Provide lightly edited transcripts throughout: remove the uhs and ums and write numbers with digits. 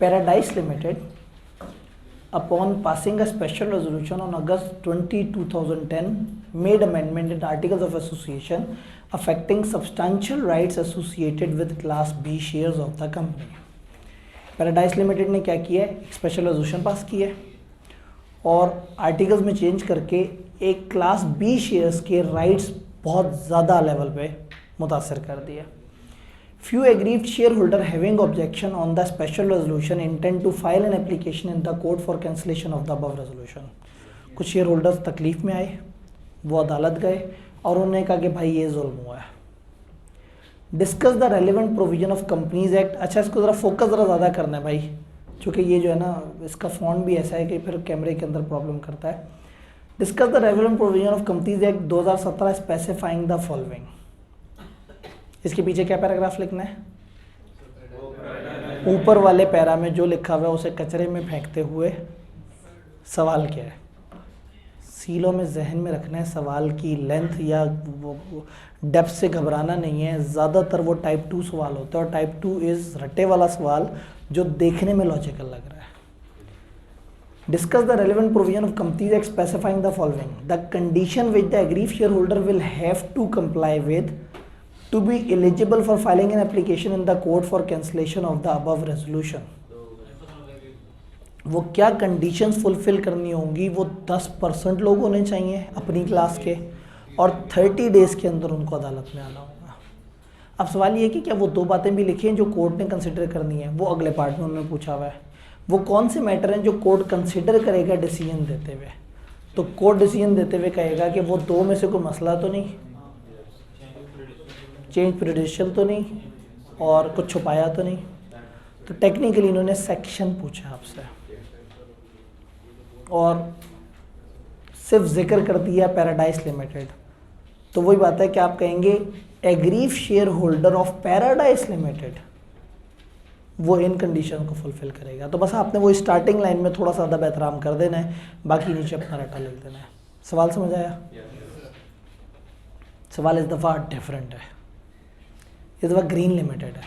Paradise Limited, upon passing a special resolution on August 20, 2010, made amendment in Articles of Association affecting substantial rights associated with Class B shares of the company. Paradise Limited ने क्या किया है, एक special resolution pass किया है और articles में change करके एक क्लास बी शेयर्स के राइट्स बहुत ज़्यादा लेवल पे मुतासर कर दिया. Few aggrieved shareholder having objection on the special resolution intend to file an application in the court for cancellation of the above resolution. कुछ शेयर होल्डर्स तकलीफ में आए, वो अदालत गए और उन्होंने कहा कि भाई ये जुल्म हुआ है. Discuss the relevant provision of companies act. अच्छा, इसको ज़रा फोकस ज़रा ज़्यादा करना है भाई, क्योंकि ये जो है ना इसका फॉन्ट भी ऐसा है कि फिर कैमरे के अंदर प्रॉब्लम करता है. Discuss the relevant provision of companies act 2017 specifying the following. इसके पीछे क्या पैराग्राफ लिखना है, ऊपर वाले पैरा में जो लिखा हुआ है उसे कचरे में फेंकते हुए सवाल क्या है. सीलों में जहन में रखना है, सवाल की लेंथ या डेप्थ से घबराना नहीं है. ज़्यादातर वो टाइप 2 सवाल होता है और टाइप 2 इज़ रट्टे वाला सवाल जो देखने में लॉजिकल लग रहा है. Discuss the relevant provision of companies act specifying the following. The condition which the aggrieve share holder will have to comply with to be eligible for filing an application in the court for cancellation of the above resolution. वो क्या conditions fulfil करनी होंगी, वो 10% लोग होने चाहिए अपनी class के और 30 डेज़ के अंदर उनको अदालत में आना होगा. अब सवाल ये कि क्या वो दो बातें भी लिखी हैं जो कोर्ट ने कंसिडर करनी है, वो अगले पार्ट में उन्होंने पूछा हुआ है. वो कौन से मैटर हैं जो कोर्ट कंसिडर करेगा डिसीजन देते हुए. तो कोर्ट डिसीजन देते हुए कहेगा कि वो दो में से कोई मसला तो नहीं, चेंज प्रेडिशन तो नहीं और कुछ छुपाया तो नहीं. तो टेक्निकली इन्होंने सेक्शन पूछा आपसे और सिर्फ जिक्र कर दिया पैराडाइज लिमिटेड. तो वही बात है कि आप कहेंगे aggrieve share holder of paradise limited, वो इन कंडीशन को फुलफिल करेगा. तो बस आपने वो स्टार्टिंग लाइन में थोड़ा सा अदब एहतराम कर देना है, बाकी नीचे अपना रटा लिख देना है. सवाल समझ आया? सवाल इस दफ़ा डिफरेंट है, इस दफ़ा ग्रीन लिमिटेड है.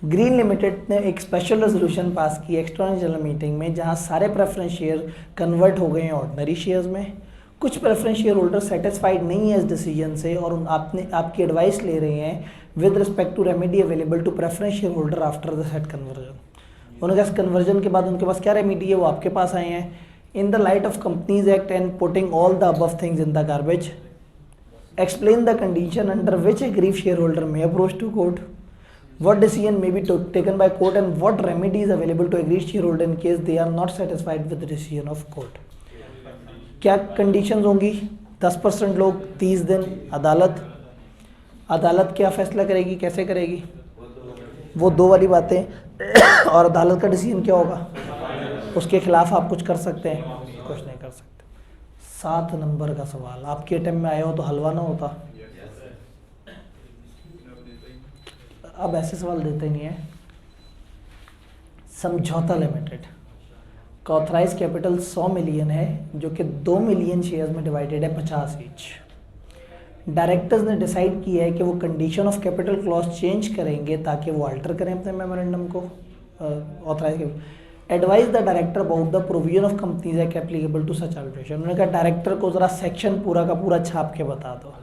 ग्रीन लिमिटेड ने एक स्पेशल रेजोल्यूशन पास की एक्सट्राऑर्डिनरी जनरल मीटिंग में, जहां सारे प्रेफरेंस शेयर कन्वर्ट हो गए हैं ऑर्डिनरी शेयर्स में. कुछ प्रेफरेंस शेयर होल्डर सेटिस्फाइड नहीं है इस डिसीजन से और आपकी एडवाइस ले रहे हैं with respect to remedy available to preference share holder after the set conversion. उन्होंने कहा कन्वर्जन के बाद उनके पास क्या रेमेडी है, वो आपके पास आए हैं. In the light of companies act and putting all the above things in the garbage, explain the condition under which aggrieved shareholder may approach to court, what decision may be taken by court and what remedy is available to aggrieved shareholder in case they are not satisfied with the decision of court. क्या conditions होंगी? 10% लोग, 30 दिन, अदालत क्या फैसला करेगी, कैसे करेगी, वो दो वाली बातें. और अदालत का डिसीजन क्या होगा, उसके खिलाफ आप कुछ कर सकते हैं, कुछ नहीं कर सकते. 7 नंबर का सवाल आपके अटेम्प्ट में आया हो तो हलवा ना होता. अब ऐसे सवाल देते नहीं है. समझौता लिमिटेड का ऑथराइज कैपिटल 100 मिलियन है, जो कि 2 मिलियन शेयर्स में डिवाइडेड है 50 ईच. डायरेक्टर्स ने डिसाइड किया है कि वो condition of capital clause change करेंगे ताकि वो अल्टर करें अपने मेमोरेंडम को. Authorise advise the director about the provision of companies act applicable to such arbitration. उन्होंने कहा डायरेक्टर को ज़रा सेक्शन पूरा का पूरा छाप के बता दो.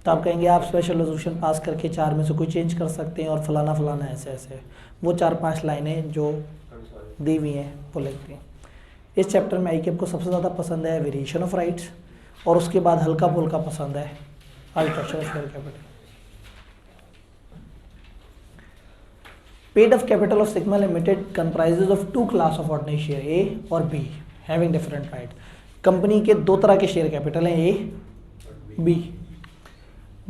तो आप कहेंगे आप स्पेशल रेजोल्यूशन पास करके 4 में से कोई चेंज कर सकते हैं और फलाना फलाना ऐसे ऐसे. वो 4-5 लाइनें जो दी हुई हैं वो लिखती हैं. इस चैप्टर में आईकेएफ को सबसे ज़्यादा पसंद है वेरिएशन ऑफ राइट्स और उसके बाद हल्का फुल्का पसंद है alteration of share capital. Paid up capital of Sigma Limited comprises of 2 class of ordinary share A और B having different right. Company के 2 तरह के शेयर कैपिटल हैं, A, B.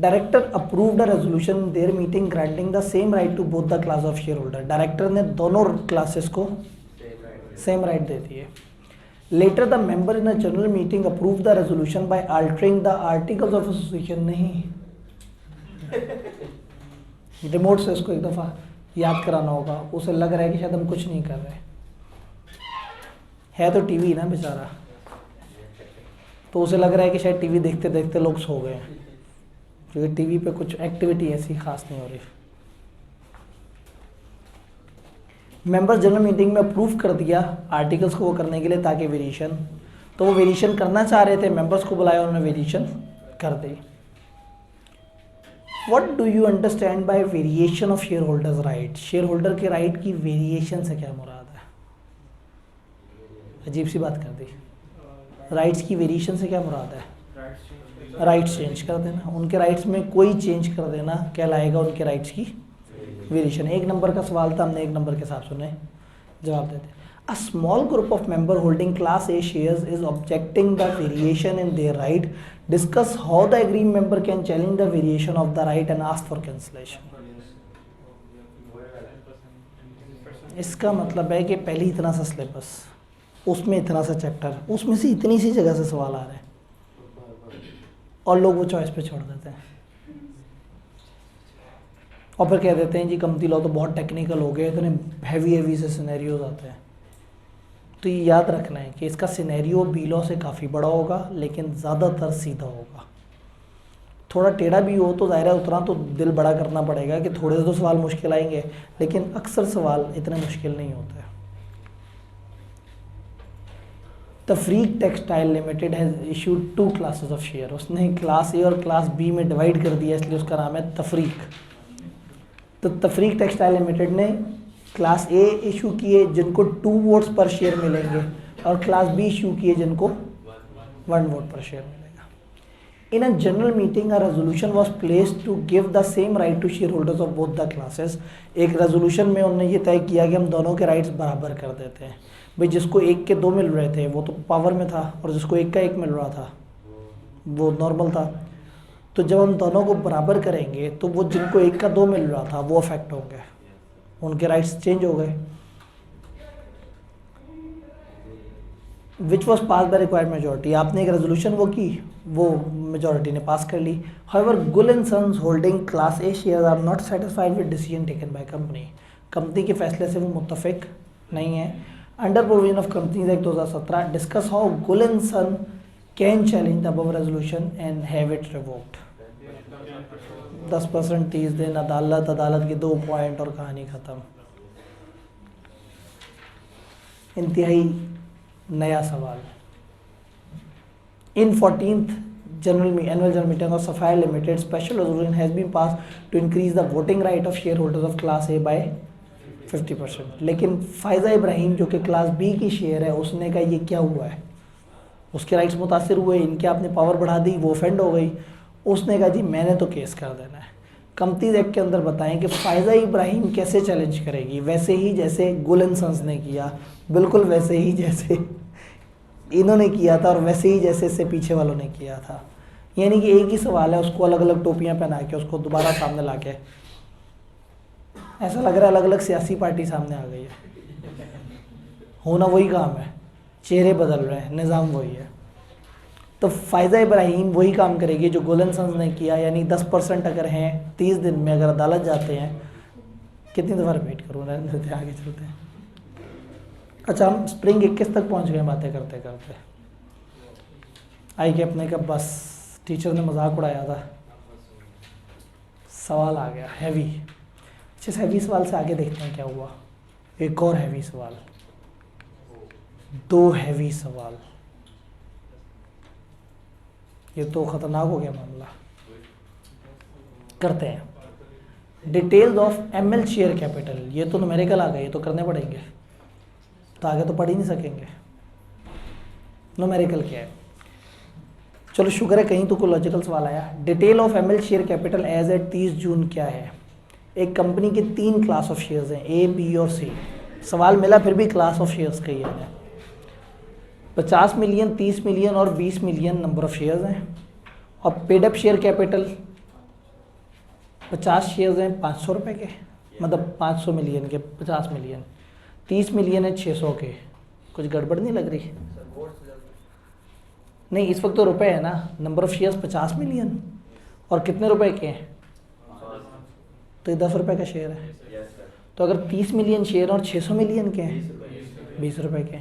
Director approved a resolution in their meeting granting the same right to both the class of share holder. Director ने दोनों classes को same right दे दी है. Later the member in a general meeting approve the resolution by altering the articles of association. नहीं, remote से इसको एक दफ़ा याद कराना होगा. उसे लग रहा है कि शायद हम कुछ नहीं कर रहे, है तो टीवी ना बेचारा, तो उसे लग रहा है कि शायद टीवी देखते देखते लोग सो गए हैं, क्योंकि टीवी पे कुछ एक्टिविटी ऐसी खास नहीं हो रही. मेंबर्स जनरल मीटिंग में अप्रूव कर दिया आर्टिकल्स को वो करने के लिए ताकि वेरिएशन, तो वो वेरिएशन करना चाह रहे थे, मेंबर्स को बुलाया, उन्होंने वेरिएशन कर दी। What do you understand by variation of share holders right? Share holder के राइट की वेरिएशन से क्या मुराद है? अजीब सी बात कर दी। राइट्स की वेरिएशन से क्या मुराद है? राइट्स चेंज कर देना, उनके राइट्स में कोई चेंज कर देना कहलाएगा उनके राइट्स की वेरिएशन। 1 नंबर का सवाल था, हमने 1 नंबर के हिसाब से उन्हें जवाब देते। A small group of member holding class A shares is objecting the variation in their right, discuss how the agreed member can challenge the variation of the right and ask for cancellation. इसका मतलब है कि पहले इतना सा syllabus, उसमें इतना सा चैप्टर, उसमें से इतनी सी जगह से सवाल आ रहे हैं और लोग वो चॉइस पे छोड़ देते हैं और फिर कह देते हैं जी कंपनी लॉ तो बहुत टेक्निकल हो गया, इतने हैवी से सिनेरियोज आते हैं। तो ये याद रखना है कि इसका सिनेरियो बी लॉ से काफ़ी बड़ा होगा लेकिन ज़्यादातर सीधा होगा। थोड़ा टेढ़ा भी हो तो ज़ाहिर है उतना तो दिल बड़ा करना पड़ेगा कि थोड़े से तो सवाल मुश्किल आएंगे, लेकिन अक्सर सवाल इतने मुश्किल नहीं होते। Tafreeq textile limited has issued 2 classes of share. उसने क्लास ए और क्लास बी में डिवाइड कर दिया, इसलिए उसका नाम है तफरीक। तो तफरीक टेक्सटाइल लिमिटेड ने क्लास ए इशू किए जिनको 2 वोट्स पर शेयर मिलेंगे और क्लास बी इशू किए जिनको 1 वोट पर शेयर मिलेगा। In a general meeting a resolution was placed to give the same right to share holders of both the classes. एक रेजोल्यूशन में उन्होंने ये तय किया कि हम दोनों के राइट्स बराबर कर देते हैं। भाई जिसको 1 के 2 मिल रहे थे वो तो पावर में था और जिसको 1 का 1 मिल रहा था वो नॉर्मल था। तो जब हम दोनों को बराबर करेंगे तो वो जिनको 1 का 2 मिल रहा था वो अफेक्ट होंगे, उनके राइट्स चेंज हो गए। Which was pass by required majority. आपने एक रेजोल्यूशन वो की, वो मेजोरिटी ने पास कर ली। However Gul and sons holding class A share are not satisfied with decision taken by company. Company के फैसले से वो मुत्तफिक नहीं है। Under provision of companies act 2017 discuss how Gul and son can challenge the above resolution and have it revoked. 10% 30 दिन, अदालत के 2 पॉइंट और कहानी ख़त्म। इंतहाई नया सवाल। In 14th annual general meeting of sapphire limited special resolution has been pass to increase the voting right of share holders of class A by 50%। लेकिन फ़ायज़ा इब्राहिम जो कि क्लास बी की शेयर है उसने कहा ये क्या हुआ है, उसके राइट्स मुतासिर हुए, इनके आपने पावर बढ़ा दी, वो ऑफेंड हो गई। उसने कहा जी मैंने तो केस कर देना है। कंपनीज एक्ट के अंदर बताएं कि फ़ायज़ा इब्राहिम कैसे चैलेंज करेगी, वैसे ही जैसे गुल एंड सन्स ने किया, बिल्कुल वैसे ही जैसे इन्होंने किया था और वैसे ही जैसे इससे पीछे वालों ने किया था। यानी कि एक ही सवाल है, उसको अलग अलग टोपियाँ पहना के उसको दोबारा सामने ला के ऐसा लग रहा है अलग अलग सियासी पार्टी सामने आ गई है। होना वही काम है, चेहरे बदल रहे हैं, निज़ाम वही है। तो फ़ायज़ा इब्राहिम वही काम करेगी जो गुल एंड सन्स ने किया, यानी 10% अगर हैं 30 दिन में अगर अदालत जाते हैं, कितनी दफ़ा रिपीट करूँ, आगे चलते हैं। अच्छा हम स्प्रिंग 21 तक पहुँच गए बातें करते करते। आई कि अपने का बस टीचर ने मजाक उड़ाया था, सवाल आ गया हैवी। अच्छा इस हैवी सवाल से आगे देखते हैं क्या हुआ। एक और हैवी सवाल, 2 हैवी सवाल, ये तो ख़तरनाक हो गया मामला। करते हैं details of ML share capital. ये तो न्यूमेरिकल आ गए, ये तो करने पड़ेंगे, तो आगे तो पढ़ ही नहीं सकेंगे। न्यूमेरिकल क्या है, चलो शुक्र है कहीं तो कोई लॉजिकल सवाल आया। Detail of ML share capital as at 30 June क्या है। एक कंपनी के 3 क्लास ऑफ शेयर्स हैं, ए बी और सी। सवाल मिला फिर भी क्लास ऑफ शेयर्स का ही है। 50 मिलियन, 30 मिलियन और 20 मिलियन नंबर ऑफ शेयर्स हैं। और पेडअप शेयर कैपिटल 50 शेयर्स हैं 500 रुपये के, मतलब 500 मिलियन के 50 मिलियन, 30 मिलियन है 600 के। कुछ गड़बड़ नहीं लग रही? नहीं इस वक्त तो रुपए है ना, नंबर ऑफ शेयर्स 50 मिलियन और कितने रुपए के हैं, तो ये 10 रुपये का शेयर है। तो अगर 30 मिलियन शेयर और 600 मिलियन के हैं 20 रुपये के,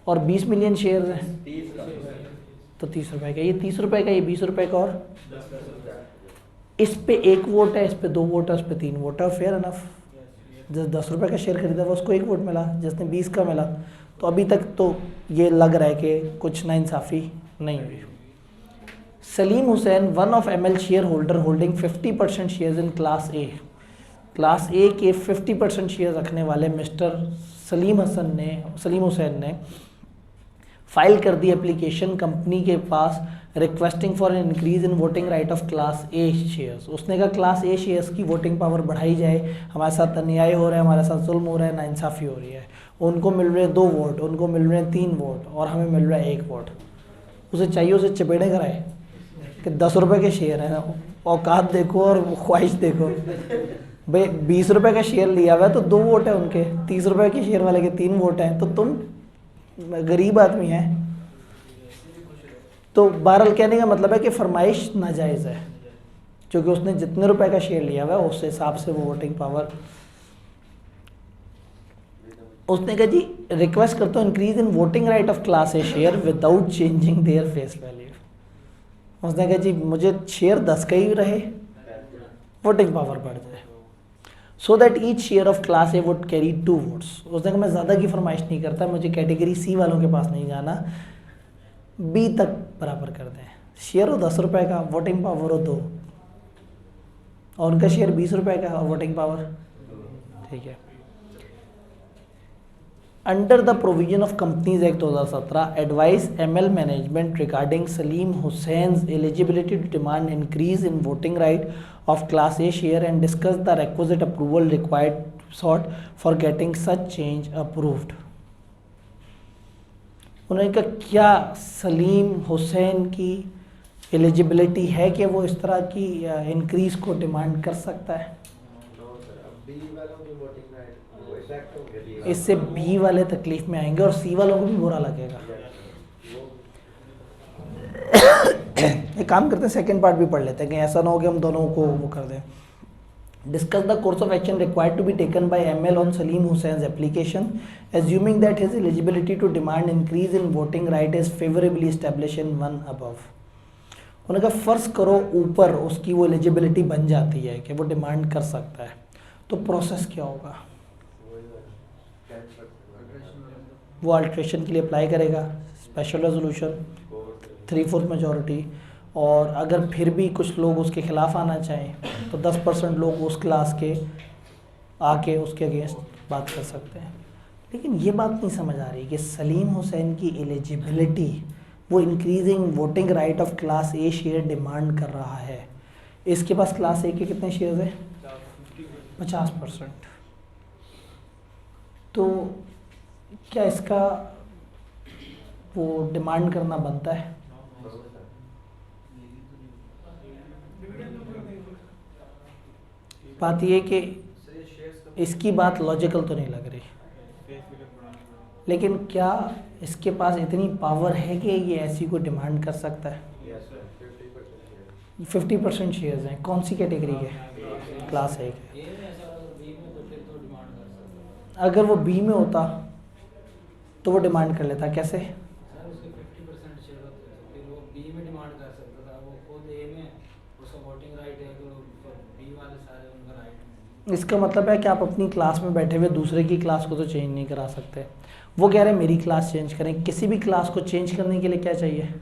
और 20 मिलियन शेयर हैं तो 30 रुपये का। ये 30 रुपये का, ये 20 रुपये का, और इस पे 1 वोट है, इस पे 2 वोट है, इस पे 3 वोट है। Fair enough. जिस 10 रुपये का शेयर खरीदा वो उसको 1 वोट मिला, जिसने 20 का मिला। तो अभी तक तो ये लग रहा है कि कुछ नाइंसाफ़ी नहीं हुई। Salim Hussain, one of ML share holder holding 50% shares in class A. Class ए के 50% शेयर रखने वाले मिस्टर सलीम हुसैन ने फाइल कर दी एप्लीकेशन कंपनी के पास requesting for an increase in voting right of class A shares. उसने कहा क्लास ए शेयर्स की वोटिंग पावर बढ़ाई जाए, हमारे साथ अन्याय हो रहा है, हमारे साथ जुल्म हो रहा है, नाइंसाफ़ी हो रही है। उनको मिल रहे 2 वोट, उनको मिल रहे 3 वोट और हमें मिल रहा है 1 वोट। उसे चाहिए उसे चपेड़े कराए कि 10 रुपये के शेयर हैं, औकात देखो और ख्वाहिश देखो। भाई 20 रुपये का शेयर लिया हुआ है तो 2 वोट है उनके, 30 रुपये के शेयर वाले के 3 वोट हैं, तो तुम गरीब आदमी हैं। तो बहरहाल कहने का मतलब है कि फरमाइश नाजायज़ है, क्योंकि उसने जितने रुपए का शेयर लिया हुआ है उस हिसाब से वो वोटिंग पावर। उसने कहा जी रिक्वेस्ट करता हूँ increase in voting right of class A share without changing their face value. उसने कहा जी मुझे शेयर 10 का ही रहे, वोटिंग पावर बढ़ जाए, so that each share of class A would carry 2 votes. उसने कहा मैं ज़्यादा की फरमाइश नहीं करता, मुझे कैटेगरी सी वालों के पास नहीं जाना, बी तक बराबर कर दें। शेयर हो 10 रुपये का, वोटिंग पावर हो 2, और उनका शेयर 20 रुपये का और वोटिंग पावर, ठीक है। Under the provision of companies act 2017 advise ML management regarding Salim Hussain's eligibility to demand increase in voting right of class A share and discuss the requisite approval required sought for getting such change approved। उन्होंने कहा क्या सलीम हुसैन की eligibility है कि वो इस तरह की इंक्रीज को डिमांड कर सकता है? इससे बी वाले तकलीफ में आएंगे और सी वालों को भी बुरा लगेगा। एक काम करते हैं सेकंड पार्ट भी पढ़ लेते हैं कि ऐसा ना हो कि हम दोनों को वो कर दें। Discuss the course of action required to be taken by ML on Salim Hussain's application assuming that his eligibility to demand increase in voting right is favourably establish in one above. उन्होंने कहा फर्ज करो ऊपर उसकी वो एलिजिबिलिटी बन जाती है कि वो डिमांड कर सकता है, तो प्रोसेस क्या होगा? वो अल्ट्रेशन के लिए अप्लाई करेगा, स्पेशल रेजोल्यूशन 3/4 मेजॉरिटी, और अगर फिर भी कुछ लोग उसके ख़िलाफ़ आना चाहें तो 10% लोग उस क्लास के आके उसके अगेंस्ट बात कर सकते हैं। लेकिन ये बात नहीं समझ आ रही कि सलीम हुसैन की एलिजिबिलिटी, वो increasing voting right of class A share demand कर रहा है, इसके पास क्लास ए के कितने शेयर हैं? 50%। तो क्या इसका वो डिमांड करना बनता है? बात ये कि इसकी बात लॉजिकल तो नहीं लग रही, लेकिन क्या इसके पास इतनी पावर है कि ये ऐसी कोई डिमांड कर सकता है? 50% शेयर्स हैं, कौन सी कैटेगरी के? क्लास ए के। अगर वो बी में होता तो वो डिमांड कर लेता, कैसे? इसका मतलब है कि आप अपनी क्लास में बैठे हुए दूसरे की क्लास को तो चेंज नहीं करा सकते। वो कह रहे हैं मेरी क्लास चेंज करें। किसी भी क्लास को चेंज करने के लिए क्या चाहिए?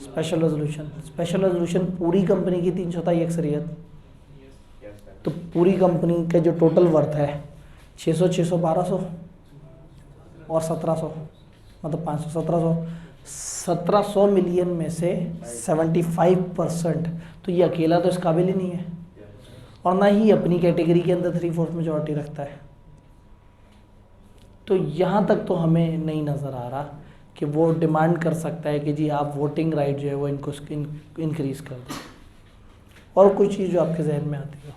Special resolution. स्पेशल रेजोल्यूशन पूरी कंपनी की 3/4 अक्सरियत, तो पूरी कंपनी का जो टोटल वर्थ है 600, 600, 1200 और 1700, मतलब 500, 1700 मिलियन में से 75%, तो ये अकेला तो इस काबिल ही नहीं है, और ना ही अपनी कैटेगरी के अंदर 3/4 मेजॉरिटी रखता है। तो यहाँ तक तो हमें नहीं नज़र आ रहा कि वो डिमांड कर सकता है कि जी आप वोटिंग राइट जो है वो इनको इंक्रीज़ कर दें। और कोई चीज़ जो आपके जहन में आती हो?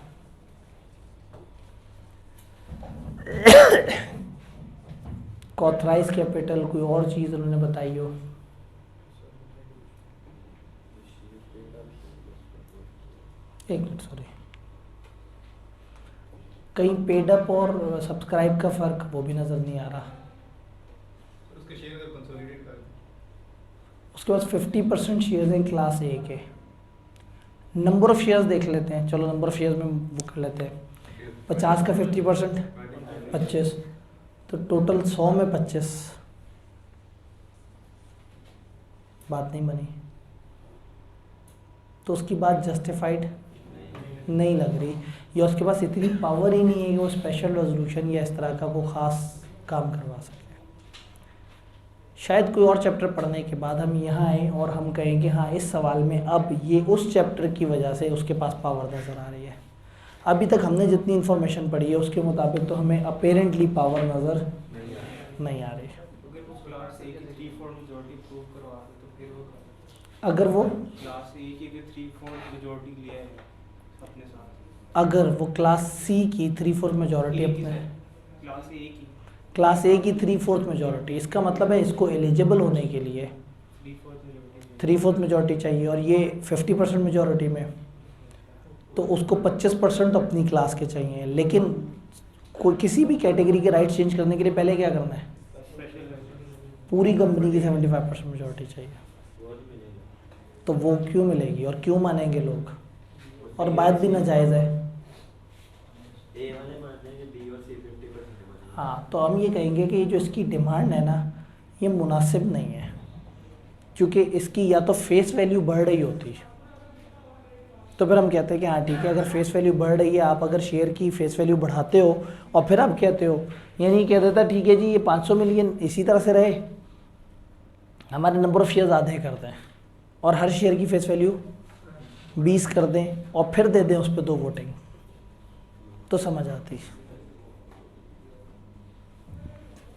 ऑथराइज कैपिटल, कोई और चीज़ उन्होंने बताई हो? एक मिनट, सॉरी, कहीं पेड अप और सब्सक्राइब का फ़र्क वो भी नज़र नहीं आ रहा। उसके शेयर अगर कंसोलिडेट कर, उसके बाद 50% शेयर्स हैं क्लास ए के। नंबर ऑफ़ शेयर्स देख लेते हैं, चलो नंबर ऑफ़ शेयर्स में वो कर लेते हैं। 50 का 50%, 25, तो टोटल 100 में 25, बात नहीं बनी। तो उसकी बात जस्टिफाइड नहीं लग रही, या उसके पास इतनी पावर ही नहीं है कि वो स्पेशल रेजोल्यूशन या इस तरह का वो ख़ास काम करवा सके। शायद कोई और चैप्टर पढ़ने के बाद हम यहाँ आए और हम कहें कि हाँ इस सवाल में अब ये उस चैप्टर की वजह से उसके पास पावर नज़र आ रही है। अभी तक हमने जितनी इन्फॉर्मेशन पढ़ी है उसके मुताबिक तो हमें अपेरेंटली पावर नज़र नहीं आ रही। अगर वो क्लास ए की 3/4 मेजॉरिटी प्रूव करवा दे तो फिर वो अगर वो क्लास ए की अगर 3/4 मेजॉरिटी लिया है अपने साथ, अगर वो क्लास सी की 3/4 मेजॉरिटी अपने क्लास ए की क्लास ए की 3/4 मेजॉरिटी, इसका मतलब है इसको एलिजिबल होने के लिए 3/4 मेजॉरिटी 3/4 मेजॉरिटी चाहिए, और ये 50% मेजॉरिटी में, तो उसको 25% अपनी क्लास के चाहिए। लेकिन कोई किसी भी कैटेगरी के राइट चेंज करने के लिए पहले क्या करना है, स्पेशल पूरी कंपनी की 75% मेजॉरिटी चाहिए। तो वो क्यों मिलेगी और क्यों मानेंगे लोग, और बात भी नाजायज़ है। हाँ, तो हम ये कहेंगे कि जो इसकी डिमांड है ना ये मुनासिब नहीं है, क्योंकि इसकी या तो फेस वैल्यू बढ़ रही होती, तो फिर हम कहते हैं कि हाँ ठीक है, अगर फेस वैल्यू बढ़ रही है, आप अगर शेयर की फेस वैल्यू बढ़ाते हो और फिर आप कहते हो, ये नहीं कह देता ठीक है जी ये 500 मिलियन इसी तरह से रहे, हमारे नंबर ऑफ़ शेयर्स आधे कर दें और हर शेयर की फेस वैल्यू 20 कर दें और फिर दे दें उस पर 2 वोटिंग, तो समझ आती।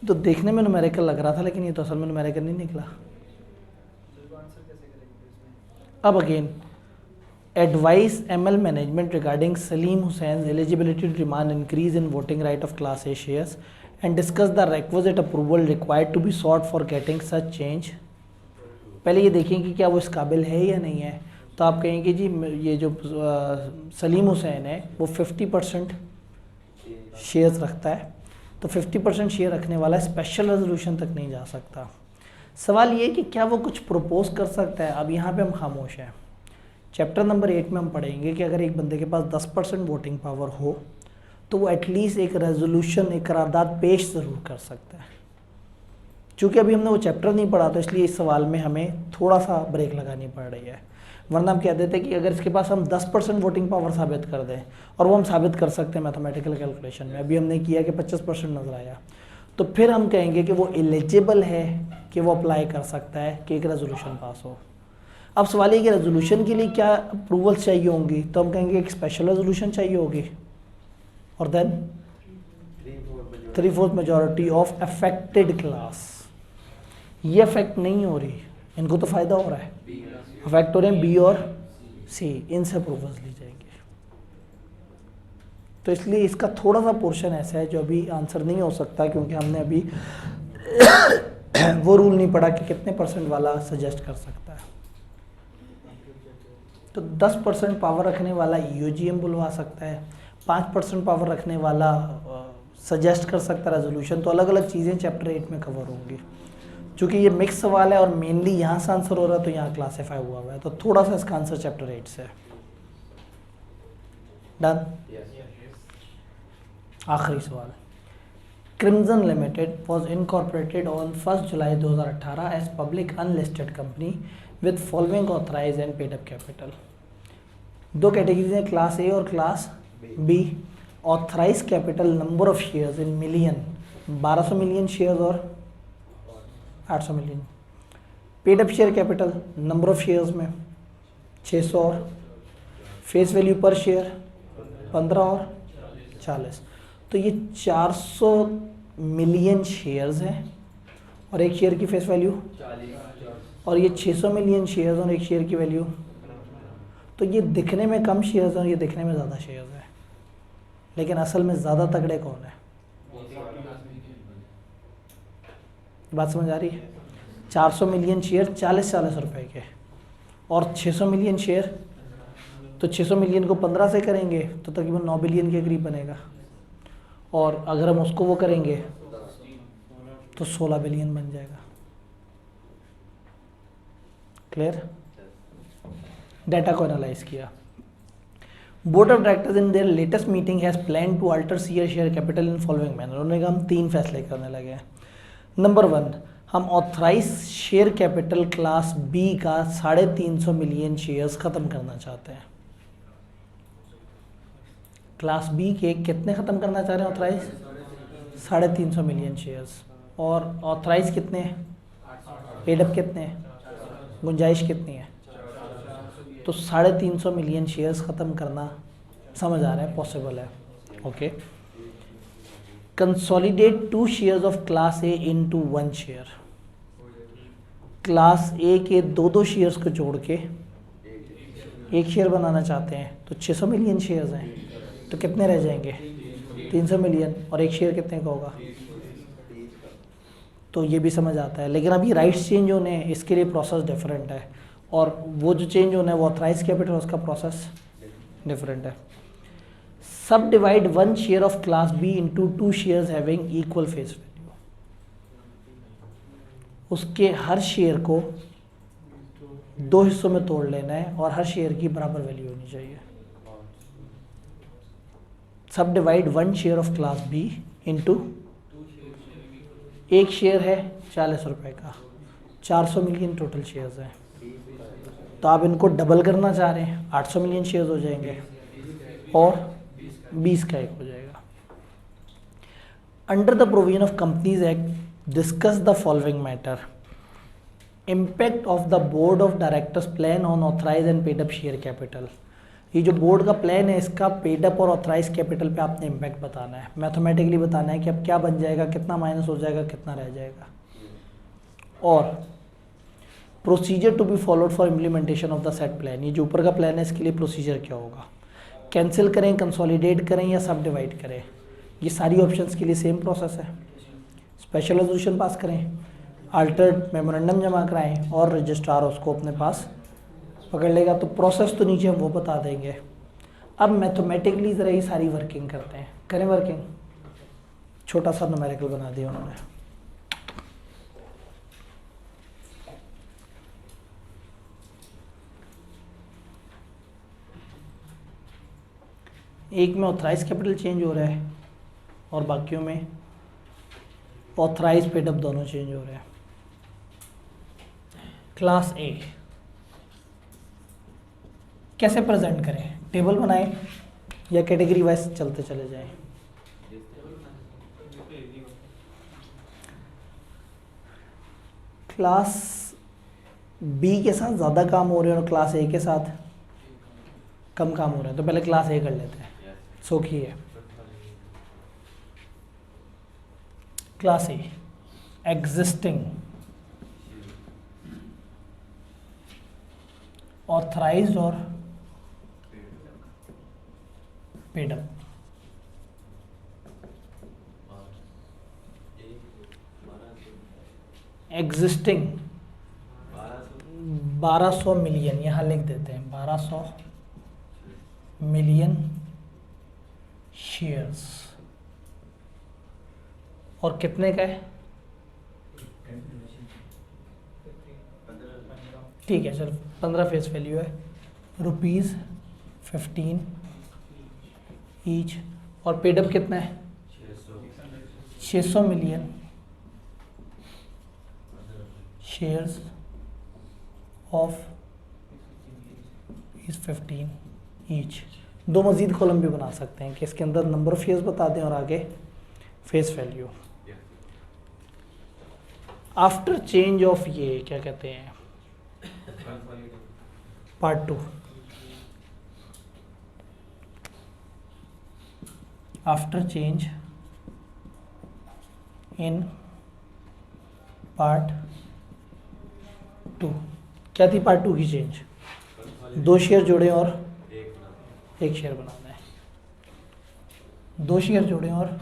तो देखने में न्यूमेरिकल लग रहा था, लेकिन ये तो असल में न्यूमेरिकल नहीं निकला। अब again advise ML management regarding Salim Hussein's eligibility to demand increase in voting right of Class A shares and discuss the requisite approval required to be sought for getting such change। पहले ये देखें कि क्या वो इस काबिल है या नहीं है। तो आप कहेंगे जी ये जो सलीम हुसैन है वो 50% शेयर्स रखता है, तो 50% शेयर रखने वाला स्पेशल रेजोल्यूशन तक नहीं जा सकता। सवाल ये कि क्या वो कुछ प्रपोज कर सकता है। अब यहाँ पे हम खामोश हैं। चैप्टर नंबर 8 में हम पढ़ेंगे कि अगर एक बंदे के पास 10% वोटिंग पावर हो तो वो एटलीस्ट एक रेजोल्यूशन, एक करारदाद पेश ज़रूर कर सकता है। चूँकि अभी हमने वो चैप्टर नहीं पढ़ा तो इसलिए इस सवाल में हमें थोड़ा सा ब्रेक लगानी पड़ रही है, वरना हम कह देते कि अगर इसके पास हम 10% वोटिंग पावर साबित कर दें, और वो हम साबित कर सकते हैं मैथमेटिकल कैलकुलेशन में, अभी हमने किया कि 25% नज़र आया, तो फिर हम कहेंगे कि वो एलिजिबल है कि वो अप्लाई कर सकता है कि एक रेजोल्यूशन पास हो। अब सवाल ये कि रेजोल्यूशन के लिए क्या अप्रूवल्स चाहिए होंगी, तो हम कहेंगे एक स्पेशल रेजोल्यूशन चाहिए होगी, और then 3/4 majority of affected class. ये अफेक्ट नहीं हो रही, इनको तो फ़ायदा हो रहा है, अफेक्ट हो रहे हैं बी और सी, इनसे अप्रूवल्स ली जाएंगे। तो इसलिए इसका थोड़ा सा पोर्शन ऐसा है जो अभी आंसर नहीं हो सकता, क्योंकि हमने अभी वो रूल नहीं पढ़ा कि कितने % वाला सजेस्ट कर सकता है। तो 10% पावर रखने वाला यूजीएम बुलवा सकता है, 5% पावर रखने वाला सजेस्ट कर सकता है रेजोल्यूशन। तो अलग अलग चीज़ें चैप्टर 8 में कवर होंगी। चूँकि ये मिक्स सवाल है और मेनली यहाँ से आंसर हो रहा है तो यहाँ क्लासीफाई हुआ हुआ है, तो थोड़ा सा इसका आंसर चैप्टर 8 से है। डन। आखिरी सवाल, crimson limited was incorporated on 1 July 2018 as public unlisted company with following authorise and paid up capital. 2 categories हैं, क्लास ए और class B. Authorise capital number of shares in million 1200 million shares और 800 million. Paid up share capital number of shares में 600 और face value पर share 15 और 40। तो ये 400 million shares हैं और एक शेयर की फेस वैल्यू 40, और ये 600 मिलियन शेयर्स और एक शेयर की वैल्यू। तो ये दिखने में कम शेयर्स और ये दिखने में ज़्यादा शेयर्स हैं, लेकिन असल में ज़्यादा तगड़े कौन है? बात समझ आ रही है? 400 मिलियन शेयर 40 रुपए के और 600 मिलियन शेयर, तो 600 मिलियन को 15 से करेंगे तो तकरीबन 9 बिलियन के करीब बनेगा, और अगर हम उसको वो करेंगे तो 16 बिलियन बन जाएगा। क्लियर? डाटा को एनालाइज किया, board of directors in their latest meeting has plan to alter share capital in following manner. उन्होंने कहा हम 3 फैसले करने लगे हैं। नंबर 1, हम authorise share capital class B का 350 मिलियन शेयर्स ख़त्म करना चाहते हैं। क्लास बी के कितने ख़त्म करना चाह रहे हैं ऑथराइज? 350 million shares. और ऑथराइज कितने हैं? पेडअप कितने हैं? गुंजाइश कितनी है? तो 350 मिलियन शेयर्स ख़त्म करना समझ आ रहा है, पॉसिबल है। Okay, consolidate 2 shares of class A into 1 share. Class ए के 2 शेयर्स को जोड़ के 1 शेयर बनाना चाहते हैं, तो 600 मिलियन शेयर्स हैं, तो कितने रह जाएंगे? 300 मिलियन। और 1 शेयर कितने का होगा? तो ये भी समझ आता है। लेकिन अभी राइट्स चेंज होने हैं, इसके लिए प्रोसेस डिफरेंट है, और वो जो चेंज होना है वो ऑथराइज कैपिटल, उसका प्रोसेस डिफरेंट है। Subdivide 1 share of class B into 2 shares having equal face value. उसके हर शेयर को 2 हिस्सों में तोड़ लेना है और हर शेयर की बराबर वैल्यू होनी चाहिए। Subdivide 1 share of class B into, 1 share है 40 रुपए का, 400 मिलियन टोटल शेयर्स हैं, तो आप इनको डबल करना चाह रहे हैं, 800 मिलियन शेयर्स हो जाएंगे और 20 का 1 हो जाएगा। Under the provision of companies act discuss the following matter. Impact of the board of directors plan on authorise and paid up share capital. ये जो बोर्ड का प्लान है, इसका पेड अप और ऑथराइज कैपिटल पे आपने इम्पैक्ट बताना है, मैथमेटिकली बताना है कि अब क्या बन जाएगा, कितना माइनस हो जाएगा, कितना रह जाएगा। और procedure to be followed for implementation of the set plan. ये जो ऊपर का प्लान है, इसके लिए प्रोसीजर क्या होगा, कैंसिल करें, कंसोलिडेट करें या सब डिवाइड करें। ये सारी ऑप्शंस के लिए सेम प्रोसेस है। स्पेशल रेजोल्यूशन पास करें, अल्टर्ड मेमोरेंडम जमा कराएं और रजिस्ट्रार उसको अपने पास पकड़ लेगा। तो प्रोसेस तो नीचे हम वो बता देंगे। अब मैथमेटिकली ज़रा ये सारी वर्किंग करते हैं, करें वर्किंग। छोटा सा न्यूमेरिकल बना दिया उन्होंने। एक में ऑथराइज कैपिटल चेंज हो रहा है और बाकियों में ऑथराइज पेड अप दोनों चेंज हो रहे हैं। क्लास ए कैसे प्रेजेंट करें, टेबल बनाएं या कैटेगरी वाइज चलते चले जाएं? क्लास बी के साथ ज़्यादा काम हो रहे हैं और क्लास ए के साथ कम काम हो रहा है, तो पहले क्लास ए कर लेते हैं, सौखी है। क्लास ए एग्जिस्टिंग ऑथराइज्ड और पेड अप। एग्जिस्टिंग 1200 मिलियन, यहाँ लिख देते हैं 1200 मिलियन शेयर्स। और कितने का है? ठीक है, चलो 15 फेस वैल्यू है, ₹15 ईच। और पेडअप कितना है? 600 मिलियन शेयर्स ऑफ ₹15 ईच। 2 मजीद कॉलम भी बना सकते हैं कि इसके अंदर नंबर ऑफ शेयर्स बता दें और आगे face value. After change of, ये क्या कहते हैं, part 2। After change in part 2, क्या थी पार्ट 2 की चेंज? 2 शेयर जोड़े और 1 शेयर बनाना है। 2 शेयर जोड़े और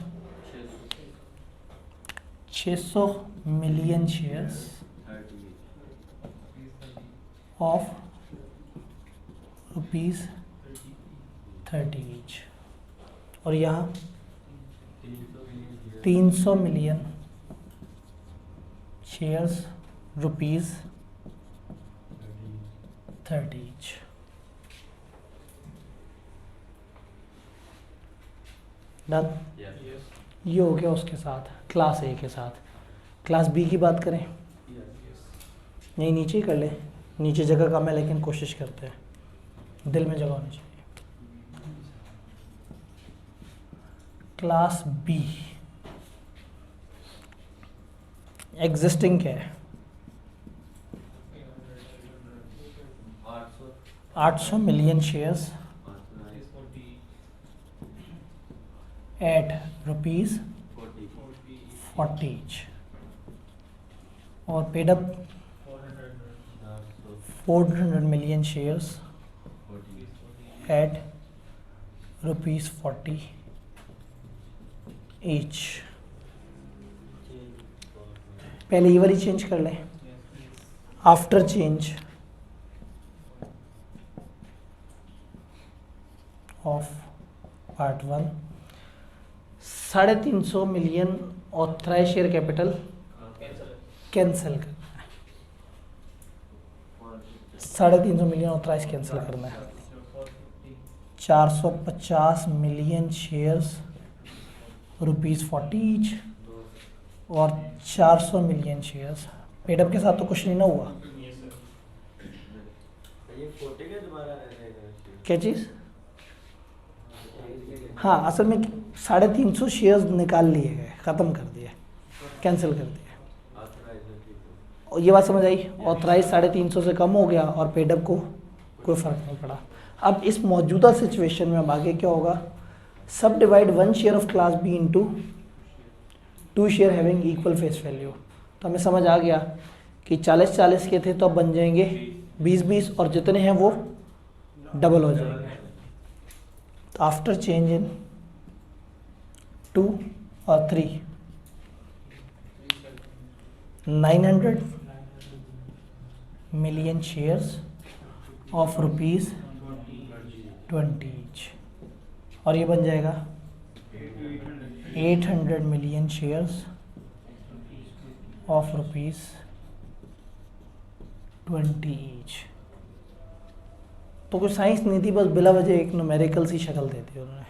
600 मिलियन शेयर्स ऑफ ₹30 ईच। और यहाँ 300 million shares ₹30 each. Done. Yes ये हो गया उसके साथ, क्लास ए के साथ। क्लास बी की बात करें, यस नहीं नीचे ही कर ले, नीचे जगह कम है लेकिन कोशिश करते हैं, दिल में जगह होनी चाहिए। क्लास बी एग्जिस्टिंग क्या है? 800 million shares at rupees 40 each, और paid up 400 million shares at rupees 40 each. पहले ये वाली चेंज कर लें। After change of part 1, 350 million authorise share capital cancel करना है। 350 मिलियन ऑथराइज कैंसिल करना है। 450 मिलियन शेयर्स रुपीज़ 40 ईच, और 400 मिलियन शेयर्स पेडअप के साथ तो कुछ नहीं ना हुआ। क्या चीज़? हाँ, असल में 350 शेयर्स निकाल लिए गए, ख़त्म कर दिए, कैंसिल कर दिए। और ये बात समझ आई? ऑथराइज 350 से कम हो गया और पेडअप को कोई फ़र्क नहीं पड़ा। अब इस मौजूदा सिचुएशन में अब आगे क्या होगा? Subdivide 1 share of class B into 2 share having equal face value. तो हमें समझ आ गया कि 40-40 के थे तो अब बन जाएंगे 20-20, और जितने हैं वो डबल हो जाएंगे। तो आफ्टर चेंज इन 2 और 3, 900 million shares of rupees 20 each, और ये बन जाएगा 800 million shares of rupees 20 each. तो कुछ साइंस नहीं थी, बस बिला वजह एक न्यूमेरिकल सी शक्ल दे दी उन्होंने।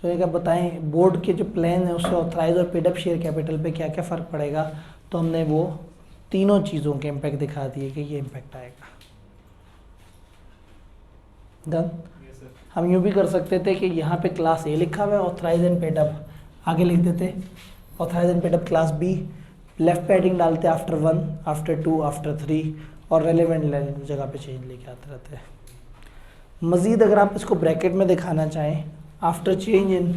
तो एक आप बताएं बोर्ड के जो प्लान है उससे ऑथराइज और पेड अप शेयर कैपिटल पे क्या क्या फ़र्क पड़ेगा। तो हमने वो तीनों चीज़ों के इम्पैक्ट दिखा दिए कि ये इम्पैक्ट आएगा। डन। हम यूँ भी कर सकते थे कि यहाँ पे क्लास ए लिखा हुआ है ऑथराइज एंड पेड अप, आगे लिख देते authorise and paid up class B, left padding डालते आफ्टर 1, आफ्टर 2, आफ्टर 3, और रेलेवेंट जगह पे चेंज लेके आते रहते हैं। मज़ीद अगर आप इसको ब्रैकेट में दिखाना चाहें, आफ्टर चेंज इन,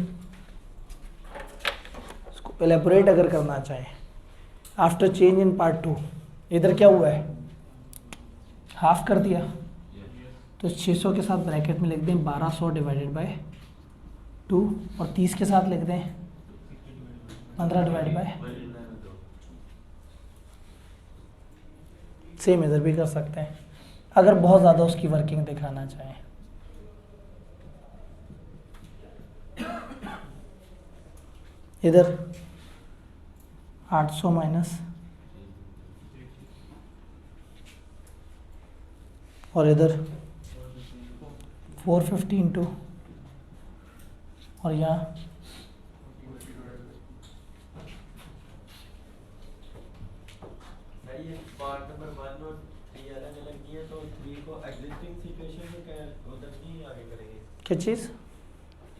इसको एलेबोरेट अगर करना चाहें, आफ्टर चेंज इन पार्ट 2, इधर क्या हुआ है? हाफ कर दिया, तो 600 के साथ ब्रैकेट में लिख दें 1200 डिवाइडेड बाय 2, और 30 के साथ लिख दें 15 डिवाइड बाय। सेम इधर भी कर सकते हैं अगर बहुत ज़्यादा उसकी वर्किंग दिखाना चाहें। इधर 800 माइनस, और इधर 450 इंटू, और यहाँ ये पार्ट नंबर 1 और 3 अलग अलग किए, तो 3 को एग्जिस्टिंग सिचुएशन में क्या उधर नहीं आगे करेंगे? क्या चीज़?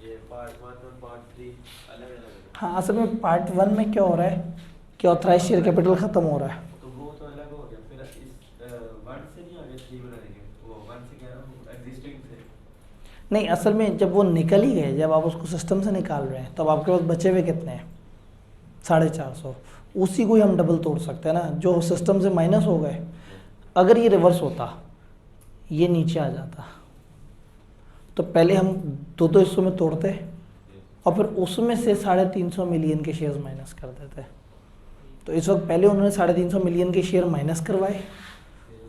ये पार्ट 1 और पार्ट 3 अलग अलग है। हाँ, असल में पार्ट 1 में क्या हो रहा है कि ऑथराइज शेयर कैपिटल ख़त्म हो रहा है। तो वो तो अलग हो गया, फिर इस 1 से नहीं आगे 3 बनाएंगे, वो 1 से कह रहा हूँ एग्जिस्टिंग से। नहीं, असल में जब वो निकल ही गए, जब आप उसको सिस्टम से निकाल रहे हैं, तब आपके पास बचे हुए कितने हैं? 450। उसी को ही हम डबल तोड़ सकते हैं ना, जो सिस्टम से माइनस हो गए। अगर ये रिवर्स होता, ये नीचे आ जाता, तो पहले हम दो हिस्सों में तोड़ते और फिर उसमें से 350 मिलियन के शेयर्स माइनस कर देते। तो इस वक्त पहले उन्होंने 350 मिलियन के शेयर माइनस करवाए,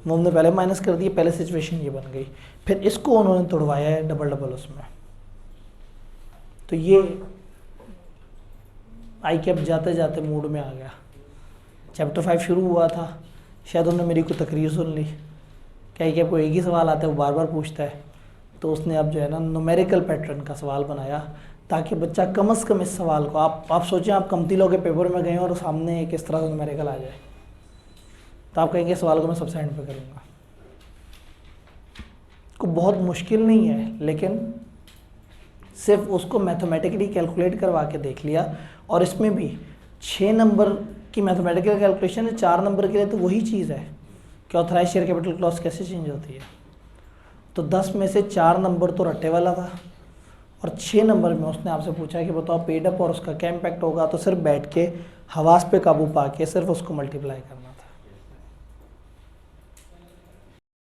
वो हमने पहले माइनस कर दिए, पहले सिचुएशन ये बन गई। फिर इसको उन्होंने तोड़वाया है डबल उसमें। तो ये आई कैप जाते जाते मूड में आ गया। चैप्टर 5 शुरू हुआ था, शायद उन्होंने मेरी कोई तकरीर सुन ली कि आई कैप को एक ही सवाल आता है, वो बार बार पूछता है, तो उसने अब जो है ना न्यूमेरिकल पैटर्न का सवाल बनाया ताकि बच्चा कम से कम इस सवाल को, आप सोचें आप कमती लोग के पेपर में गए और सामने एक इस तरह से न्यूमेरिकल आ जाए, तो आप कहेंगे सवाल को मैं सबसे एंड पे करूँगा। को बहुत मुश्किल नहीं है, लेकिन सिर्फ उसको मैथमेटिकली कैलकुलेट करवा के देख लिया, और इसमें भी 6 नंबर की मैथमेटिकल कैलकुलेशन है, 4 नंबर के लिए तो वही चीज़ है कि ऑथराइज शेयर कैपिटल क्लॉज कैसे चेंज होती है। तो 10 में से 4 नंबर तो रट्टे वाला था, और 6 नंबर में उसने आपसे पूछा कि बताओ पेड अप और उसका क्या इम्पैक्ट होगा, तो सिर्फ बैठ के हवास पे काबू पा के सिर्फ उसको मल्टीप्लाई करना।